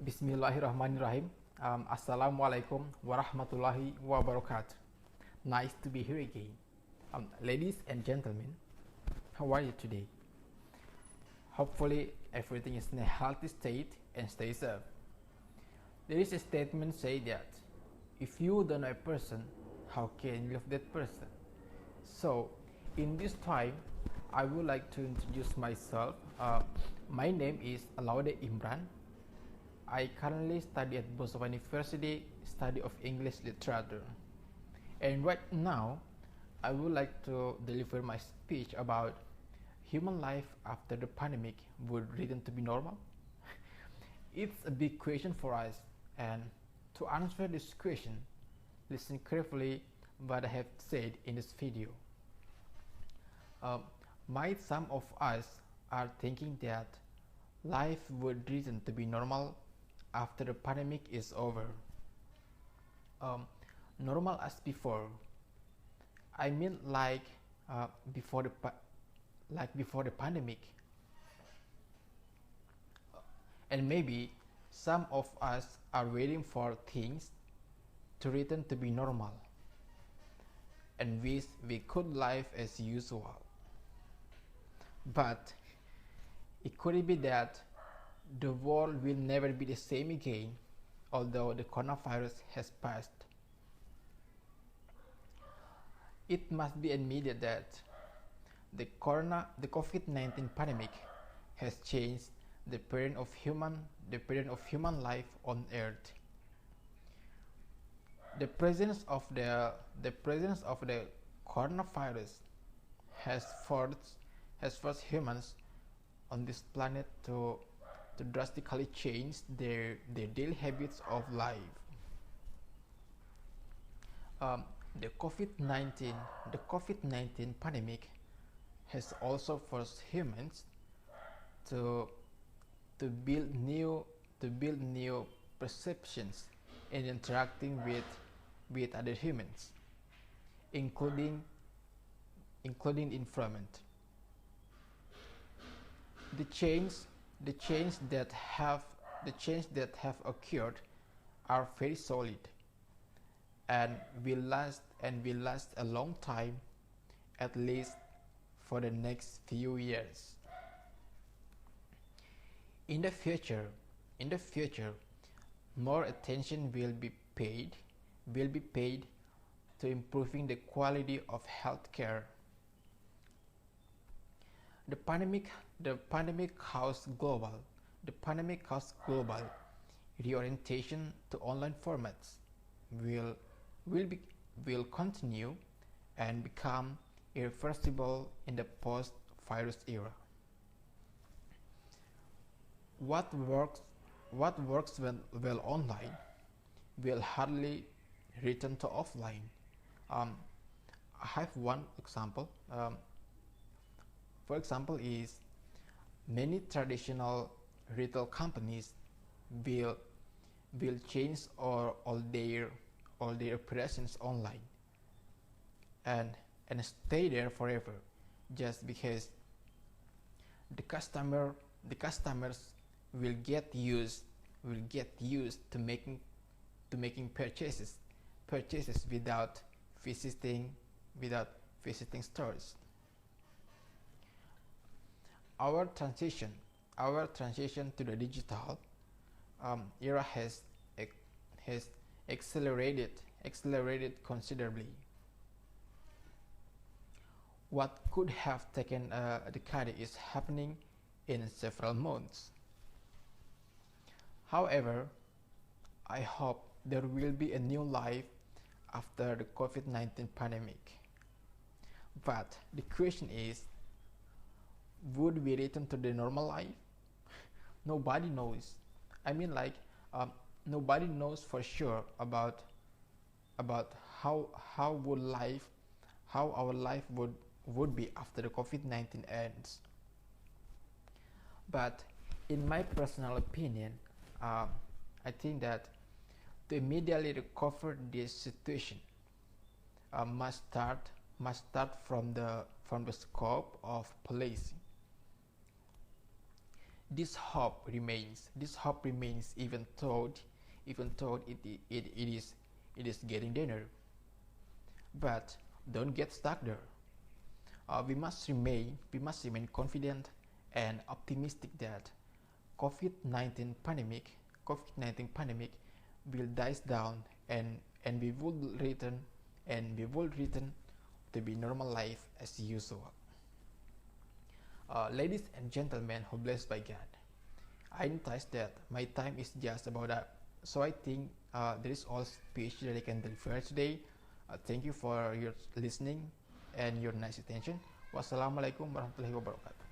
Bismillahirrahmanirrahim. Assalamualaikum warahmatullahi wabarakatuh. Nice to be here again. Ladies and gentlemen, how are you today? Hopefully, everything is in a healthy state and stay safe. There is a statement say that if you don't know a person, how can you love that person? So, in this time, I would like to introduce myself. My name is Laude Imran. I currently study at Bosowa University, study of English literature. And right now, I would like to deliver my speech about human life after the pandemic would return to be normal. It's a big question for us, and to answer this question, listen carefully what I have said in this video. Might some of us are thinking that life would return to be normal after the pandemic is over. Normal as before. I mean, before the pandemic. And maybe some of us are waiting for things to return to be normal, and wish we could live as usual. But it could be that the world will never be the same again, although the coronavirus has passed. It must be admitted that the COVID-19 pandemic has changed the pattern of human life on Earth. The presence of the coronavirus has forced humans on this planet to drastically change their daily habits of life. The COVID-19 pandemic has also forced humans to build new perceptions in interacting with other humans, including the environment. The change that have occurred are very solid and will last a long time, at least for the next few years. In the future, more attention will be paid to improving the quality of healthcare. The pandemic caused global reorientation to online formats will continue and become irreversible in the post-virus era. What works well online will hardly return to offline. I have one example. For example, is many traditional retail companies will change all their operations online and stay there forever, just because the customers will get used to making purchases without visiting stores. Our transition to the digital era has accelerated considerably. What could have taken a decade is happening in several months. However, I hope there will be a new life after the COVID-19 pandemic. But the question is, would we return to the normal life? Nobody knows. I mean, nobody knows for sure about how our life would be after the COVID-19 ends. But in my personal opinion, I think that to immediately recover this situation must start from the scope of policing. This hope remains. This hope remains even though it is getting dinner. But don't get stuck there. We must remain confident and optimistic that COVID-19 pandemic will dies down, and we will return to be normal life as usual. Ladies and gentlemen who blessed by God, I noticed that my time is just about up. So I think there is all speech that I can deliver today. Thank you for your listening and your nice attention. Wassalamualaikum warahmatullahi wabarakatuh.